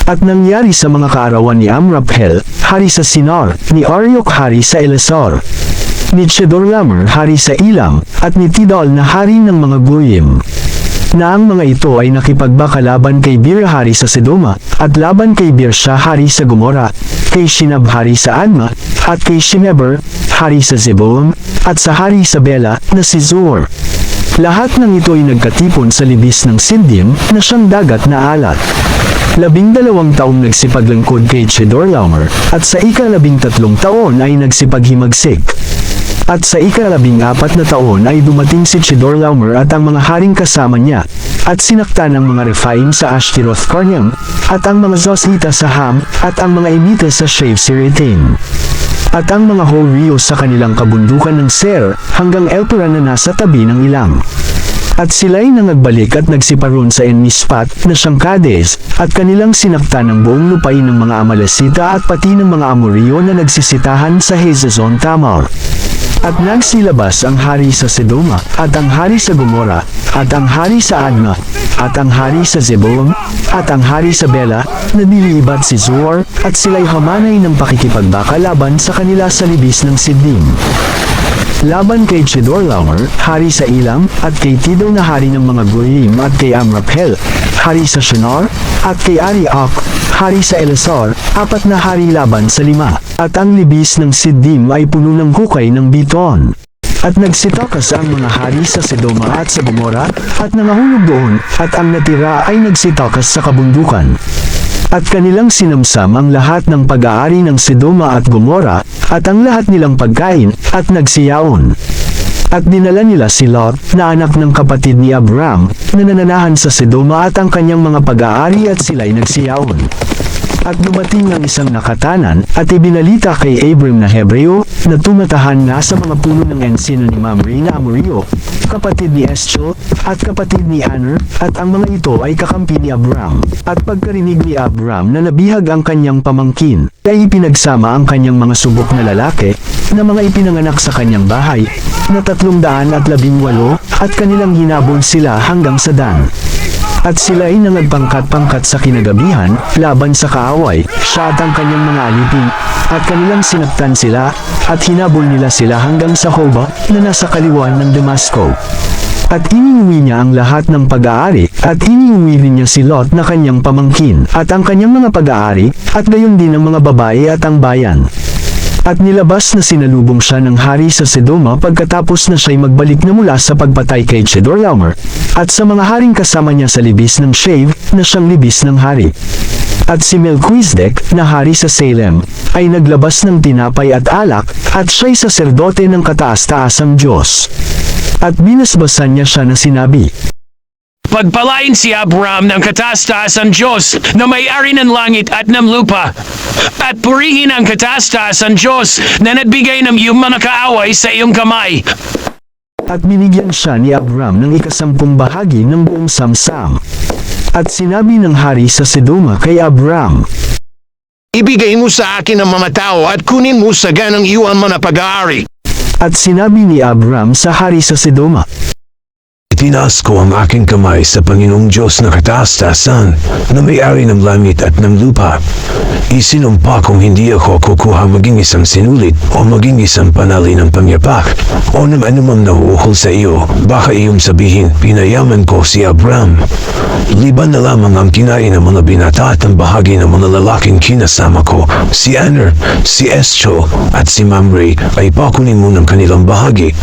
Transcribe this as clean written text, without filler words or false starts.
At nangyari sa mga kaarawan ni Amraphel, hari sa Sinor, ni Arioch hari sa Elasar, ni Chedorlaomer hari sa Ilam, at ni Tidal na hari ng mga Goyim, na ang mga ito ay nakipagbaka laban kay Bir hari sa Sedoma, at laban kay Birsha hari sa Gomora, kay Shinab hari sa Adma, at kay Shimeber hari sa Zeboam, at sa hari sa Bela na si Zoar. Lahat ng ito ay nagkatipon sa libis ng Siddim na siyang dagat na alat. 12 taong nagsipaglangkod kay Chedorlaomer, at sa ika-13 taon ay nagsipaghimagsik. At sa ika-14 na taon ay dumating si Chedorlaomer at ang mga haring kasama niya, at sinaktan ang mga Rephaim sa Ashtaroth Karnaim, at ang mga Zosita sa Ham, at ang mga Emita sa Shave Siritain, at ang mga Horio sa kanilang kabundukan ng Ser, hanggang Elpera na nasa tabi ng Ilam. At sila'y nangagbalik at nagsiparon sa Enmispat na siyang Kades, at kanilang sinaktan ng buong lupain ng mga Amalesita at pati ng mga Amorio na nagsisitahan sa Hazazon Tamar. At nagsilabas ang hari sa Sedoma, at ang hari sa Gomora, at ang hari sa Adma, at ang hari sa Zeboam, at ang hari sa Bela, na nilibat si Zoar, at sila'y hamanay ng pakikipagbaka laban sa kanila sa libis ng Siddim. Laban kay Chedorlaomer, hari sa Ilam, at kay Tidal na hari ng mga Goyim, at kay Amraphel, hari sa Shinar, at kay Arioch, hari sa Elasar, 4 na hari laban sa 5, at ang libis ng Siddim ay puno ng hukay ng biton. At nagsitakas ang mga hari sa Sedoma at sa Gomora, at nangahulog doon, at ang natira ay nagsitakas sa kabundukan. At kanilang sinamsam ang lahat ng pag-aari ng Sedoma at Gomora, at ang lahat nilang pagkain, at nagsiyaon. At dinala nila si Lot, na anak ng kapatid ni Abram, na nananahan sa Sedoma at ang kanyang mga pag-aari at sila'y nagsiyaon. At dumating ang isang nakatanan, at ibinalita kay Abram na Hebreo, na tumatahan na sa mga puno ng ensino ni Mamre na Amorio, kapatid ni Eschol, at kapatid ni Aner, at ang mga ito ay kakampi ni Abram. At pagkarinig ni Abram na nabihag ang kanyang pamangkin, ay ipinagsama ang kanyang mga subok na lalaki, na mga ipinanganak sa kanyang bahay, na 318, at kanilang hinabol sila hanggang sa Dan. At sila ay nangagpangkat-pangkat sa kinagabihan, laban sa kaaway, siya at ang kanyang mga alipin, at kanilang sinaktan sila, at hinabol nila sila hanggang sa Hoba, na nasa kaliwan ng Damasco. At iniuwi niya ang lahat ng pag-aari, at iniuwi rin niya si Lot na kanyang pamangkin, at ang kanyang mga pag-aari, at gayon din ang mga babae at ang bayan. At nilabas na sinalubong siya ng hari sa Sedoma pagkatapos na siya'y magbalik na mula sa pagpatay kay Chedorlaomer, at sa mga haring kasama niya sa libis ng Shave, na siyang libis ng hari. At si Melchizedek, na hari sa Salem, ay naglabas ng tinapay at alak, at siya'y saserdote ng kataas-taasang Diyos. At binasbasan niya siya na sinabi, Pagpalain si Abram ng kataas-taasan Diyos na may-ari ng langit at ng lupa. At purihin ang kataas-taasan Diyos na nagbigay ng iyong mga kaaway sa iyong kamay. At binigyan siya ni Abram ng 10 bahagi ng buong samsam. At sinabi ng hari sa Sedoma kay Abram, Ibigay mo sa akin ang mga tao at kunin mo sa ganang iwan mga pag-aari. At sinabi ni Abram sa hari sa Sedoma, Itinaas ko ang aking kamay sa Panginoong Diyos na kataas-taasan, na may-ari ng langit at ng lupa. Isinumpa kung hindi ako kukuha maging isang sinulit o maging isang panali ng pangyapak o ng anumang nahuhol sa iyo, baka iyong sabihin, pinayaman ko si Abram. Liban na lamang ang kinain ng mga binata at ang bahagi ng mga lalaking kinasama ko, si Aner, si Eschol at si Mamre ay pakunin mo ng kanilang bahagi.